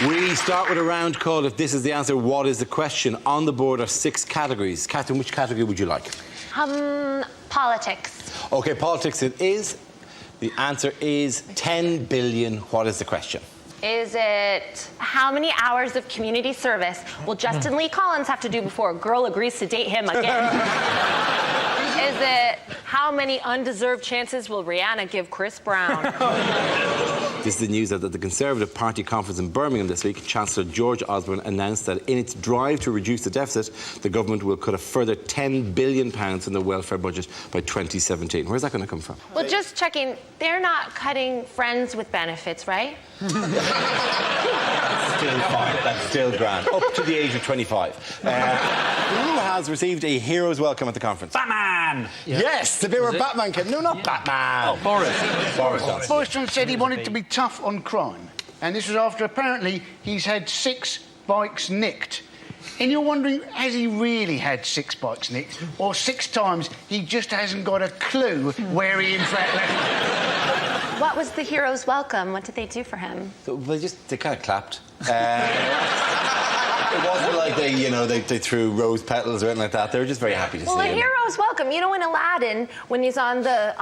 We start with a round called If This Is the Answer, What Is the Question? On the board are 6 categories. Catherine, which category would you like? Politics. OK, politics it is. The answer is 10 billion. What is the question? Is it how many hours of community service will Justin Lee Collins have to do before a girl agrees to date him again? Is it how many undeserved chances will Rihanna give Chris Brown? This is the news that at the Conservative Party conference in Birmingham this week, Chancellor George Osborne announced that in its drive to reduce the deficit, the government will cut a further £10 billion in the welfare budget by 2017. Where's that going to come from? Well, just checking, they're not cutting friends with benefits, right? Still fine. That's still grand. Up to the age of 25. Who has received a hero's welcome at the conference? Batman! Yeah. Yes, the bit where Batman came. No, not Batman. Oh, Boris. Boris Johnson. Boris Johnson said he wanted to be tough on crime. And this was after, apparently, he's had 6 bikes nicked. And you're wondering, has he really had 6 bikes nicked? Or 6 times he just hasn't got a clue where he in fact left them? What was the hero's welcome? What did they do for him? So they kind of clapped. It wasn't like they threw rose petals or anything like that. They were just very happy to see him. Well, a hero's welcome. You know, in Aladdin, when he's on the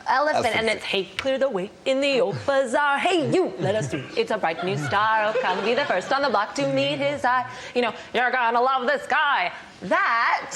elephant and it's, hey, clear the way in the old bazaar. Hey, you, let us see. It's a bright new star. Oh, come be the first on the block to meet his eye. You know, you're gonna love this guy. That...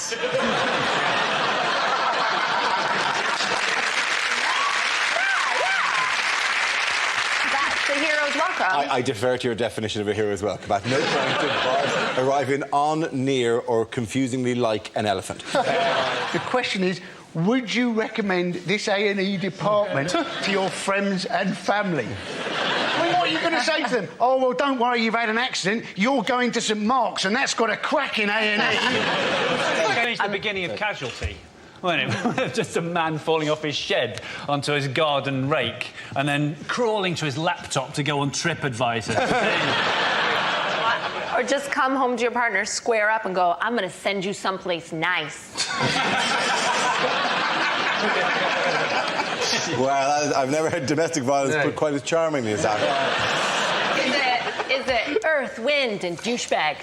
the hero's welcome. I defer to your definition of a hero's welcome. At no point did Boris arriving on, near, or confusingly like an elephant. The question is, would you recommend this A&E department to your friends and family? I mean, what are you going to say to them? Oh, well, don't worry, you've had an accident. You're going to St Mark's, and that's got a cracking A&E. It's the beginning of Casualty. Wasn't it? Just a man falling off his shed onto his garden rake and then crawling to his laptop to go on TripAdvisor. Or just come home to your partner, square up and go, I'm going to send you someplace nice. Well, I've never heard domestic violence put quite as charmingly as that. Is it earth, wind, and douchebag?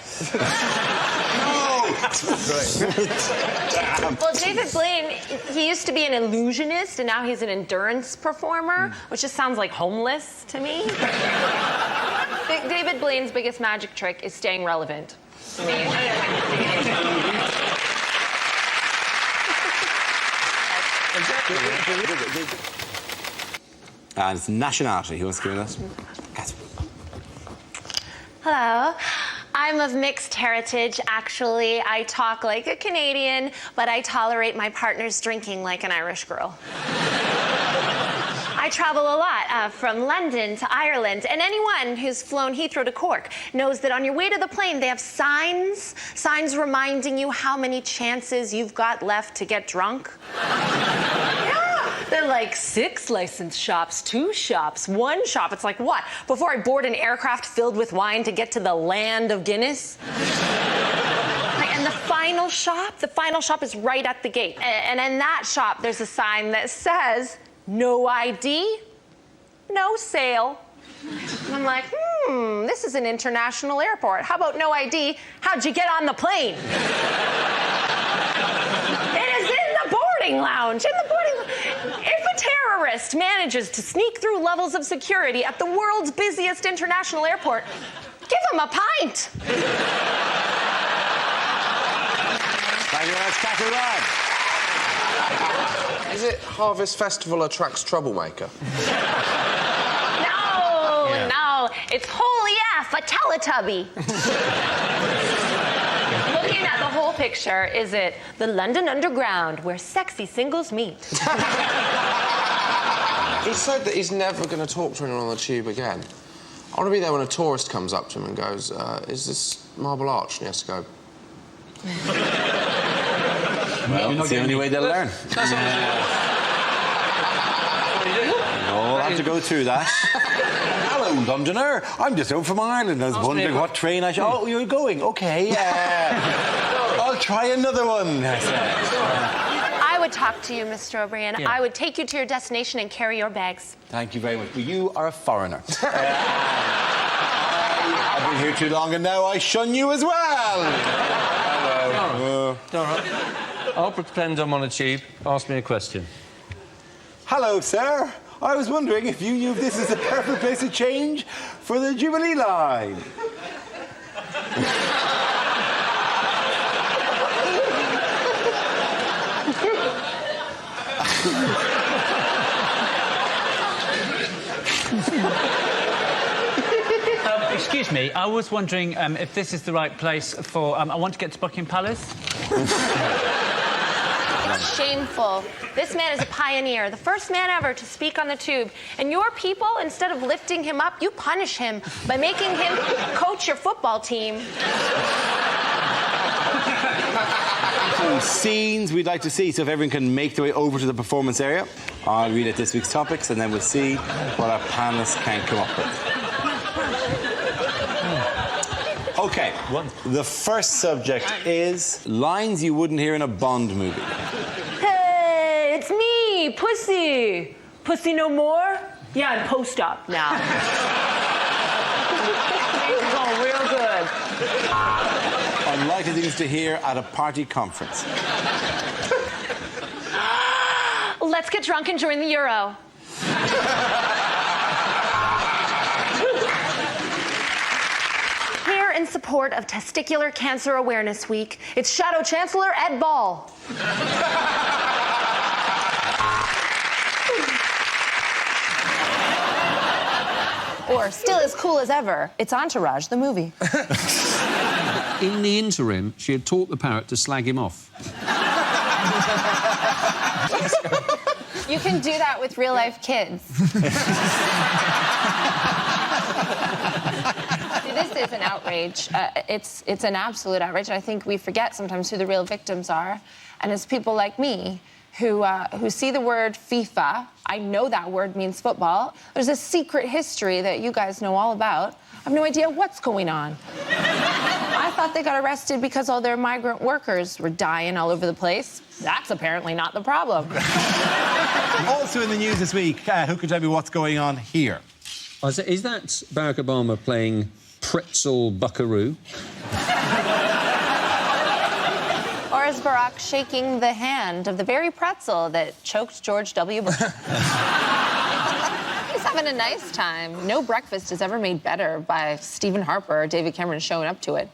Well, David Blaine, he used to be an illusionist, and now he's an endurance performer, which just sounds like homeless to me. David Blaine's biggest magic trick is staying relevant. I mean... And it's nationality. Who wants to give me that? Hello. I'm of mixed heritage, actually. I talk like a Canadian, but I tolerate my partner's drinking like an Irish girl. I travel a lot, from London to Ireland, and anyone who's flown Heathrow to Cork knows that on your way to the plane, they have signs reminding you how many chances you've got left to get drunk. They're like 6 licensed shops, 2 shops, 1 shop. It's like, what? Before I board an aircraft filled with wine to get to the land of Guinness? And the final shop is right at the gate. And in that shop, there's a sign that says, no ID, no sale. And I'm like, this is an international airport. How about no ID? How'd you get on the plane? It is in the boarding lounge, If a terrorist manages to sneak through levels of security at the world's busiest international airport, give him a pint. Thank you very much, Catherine Ryan. Is it Harvest Festival attracts troublemaker? No, it's holy F, a Teletubby. Looking at the whole picture, is it the London Underground where sexy singles meet? He said that he's never going to talk to anyone on the tube again. I want to be there when a tourist comes up to him and goes, is this Marble Arch? And he has to go... Well, it's the only way they'll learn. We'll have to go through that. Hello, Londoner. I'm just home from Ireland. I was wondering what train I should... Oh, you're going? OK. I'll try another one. I would talk to you, Mr. O'Brien. I would take you to your destination and carry your bags. Thank you very much. But you are a foreigner. been here too long and now I shun you as well. Hello. Dara, I'll pretend I'm on a tube. Ask me a question. Hello, sir. I was wondering if you knew if this is the perfect place to change for the Jubilee line. Excuse me, I was wondering if this is the right place for... I want to get to Buckingham Palace. It's shameful. This man is a pioneer, the first man ever to speak on the tube. And your people, instead of lifting him up, you punish him by making him coach your football team. Some scenes we'd like to see, so if everyone can make their way over to the performance area. I'll read out this week's topics and then we'll see what our panellists can come up with. OK, the first subject is lines you wouldn't hear in a Bond movie. Hey, it's me, Pussy. Pussy no more? Yeah, I'm post-op now. Oh, real good. Unlikely things to hear at a party conference. Let's get drunk and join the Euro. Here in support of Testicular Cancer Awareness Week, it's Shadow Chancellor Ed Ball. Or still as cool as ever, it's Entourage, the movie. In the interim, she had taught the parrot to slag him off. You can do that with real-life kids. This is an outrage. It's an absolute outrage. I think we forget sometimes who the real victims are. And it's people like me who see the word FIFA. I know that word means football. There's a secret history that you guys know all about. I have no idea what's going on. I thought they got arrested because all their migrant workers were dying all over the place. That's apparently not the problem. Also in the news this week, who can tell me what's going on here? Is that Barack Obama playing pretzel buckaroo? Or is Barack shaking the hand of the very pretzel that choked George W. Bush? He's having a nice time. No breakfast is ever made better by Stephen Harper or David Cameron showing up to it.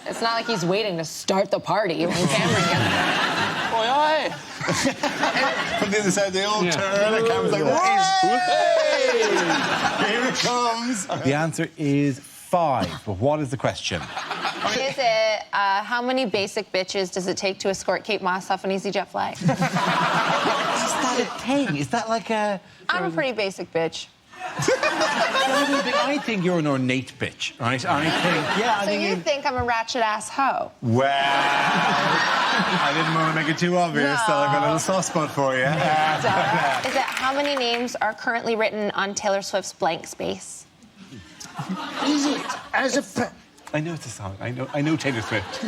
It's not like he's waiting to start the party when Cameron gets there. Oi, oi! From the other side, they all turn and Cameron's like, hey! Here it comes. The answer is 5. But what is the question? Is it, how many basic bitches does it take to escort Kate Moss off an EasyJet flight? Is that a thing? Is that like a... I'm a pretty basic bitch. I think you're an ornate bitch, right? I think, You think I'm a ratchet-ass hoe? Well, I didn't want to make it too obvious, so I've got a little soft spot for you. Is it how many names are currently written on Taylor Swift's blank space? Is it as a... I know it's a song. I know Taylor Swift.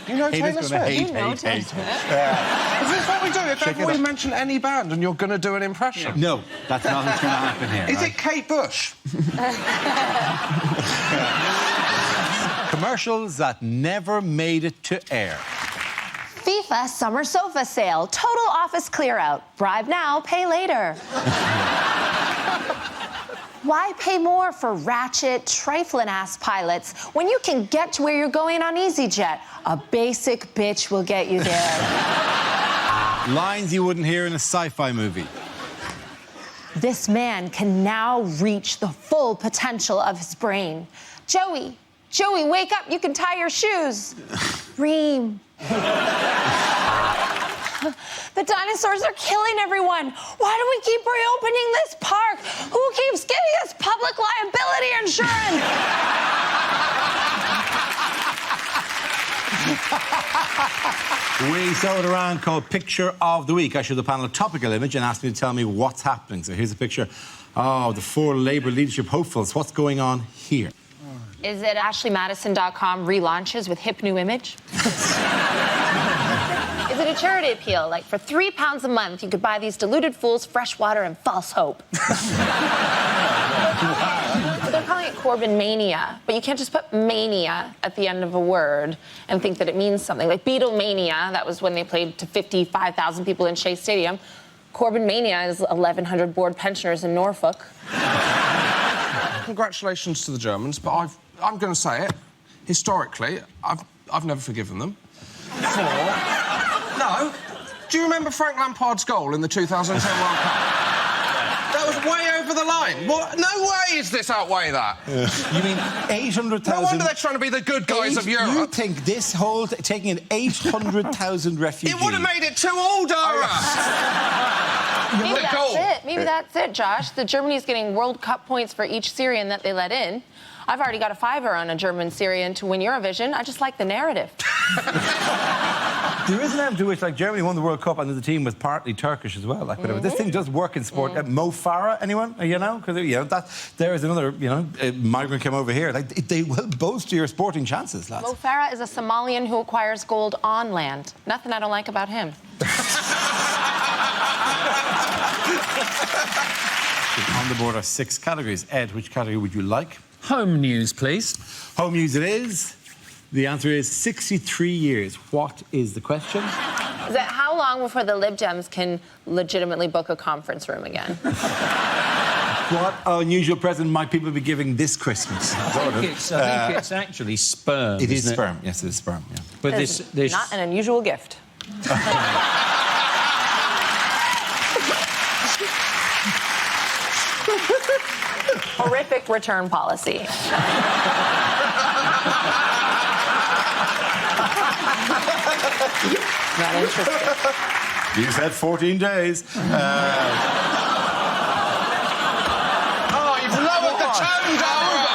You know Taylor Taylor's Swift? gonna hate. Is this what we do? If ever we mention any band and you're going to do an impression? No, that's not what's going to happen here. Is it Kate Bush? Commercials that never made it to air. FIFA Summer Sofa Sale. Total office clear out. Bribe now, pay later. Why pay more for ratchet, trifling-ass pilots when you can get to where you're going on EasyJet? A basic bitch will get you there. Lines you wouldn't hear in a sci-fi movie. This man can now reach the full potential of his brain. Joey, wake up. You can tie your shoes. Reem. The dinosaurs are killing everyone. Why do we keep reopening this park? Who keeps giving us public liability insurance? We saw it around called Picture of the Week. I showed the panel a topical image and asked me to tell me what's happening. So here's a picture of the 4 Labour leadership hopefuls. What's going on here? Is it AshleyMadison.com relaunches with hip new image? Is it a charity appeal? Like, for £3 a month, you could buy these deluded fools fresh water and false hope. They're calling it Corbyn mania, but you can't just put mania at the end of a word and think that it means something. Like Beatlemania, that was when they played to 55,000 people in Shea Stadium. Corbyn mania is 1,100 bored pensioners in Norfolk. Congratulations to the Germans, but I'm going to say it. Historically, I've never forgiven them. No. Do you remember Frank Lampard's goal in the 2010 World Cup? That was way over the line. What? No way is this outweigh that. You mean 800,000... No wonder they're trying to be the good guys of Europe. You think this whole... taking in 800,000 refugees... It would have made it 2-2, Dara! Maybe that's it. Maybe that's it, Josh. The Germany's getting World Cup points for each Syrian that they let in. I've already got a $5 on a German Syrian to win Eurovision. I just like the narrative. There is an element to which, like, Germany won the World Cup and the team was partly Turkish as well. Like, whatever. This thing does work in sport. Mo Farah, anyone? You know? Because, you know, there is another, you know, migrant came over here. Like, they will boast your sporting chances, lads. Mo Farah is a Somalian who acquires gold on land. Nothing I don't like about him. On the board are 6 categories. Ed, which category would you like? Home news, please. Home news it is. The answer is 63 years. What is the question? Is it how long before the Lib Dems can legitimately book a conference room again? What unusual present might people be giving this Christmas? I think it's actually sperm. It is isn't sperm. Yes, it is sperm. Yeah. But It's this not an unusual gift. Horrific return policy. Not interested. You said 14 days. Oh, you've lowered the tone, Dara!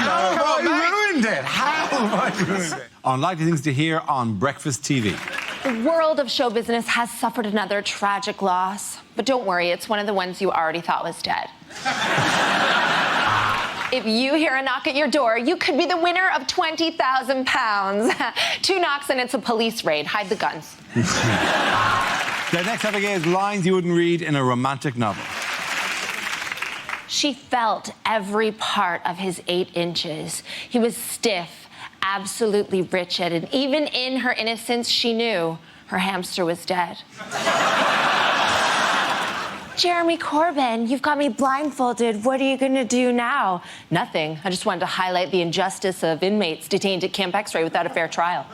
How have I ruined it? How have I ruined it? Unlikely things to hear on Breakfast TV. The world of show business has suffered another tragic loss. But don't worry, it's one of the ones you already thought was dead. If you hear a knock at your door, you could be the winner of £20,000. 2 knocks and it's a police raid. Hide the guns. The next topic is lines you wouldn't read in a romantic novel. She felt every part of his 8 inches. He was stiff, absolutely wretched, and even in her innocence, she knew her hamster was dead. Jeremy Corbyn, you've got me blindfolded. What are you going to do now? Nothing. I just wanted to highlight the injustice of inmates detained at Camp X-Ray without a fair trial.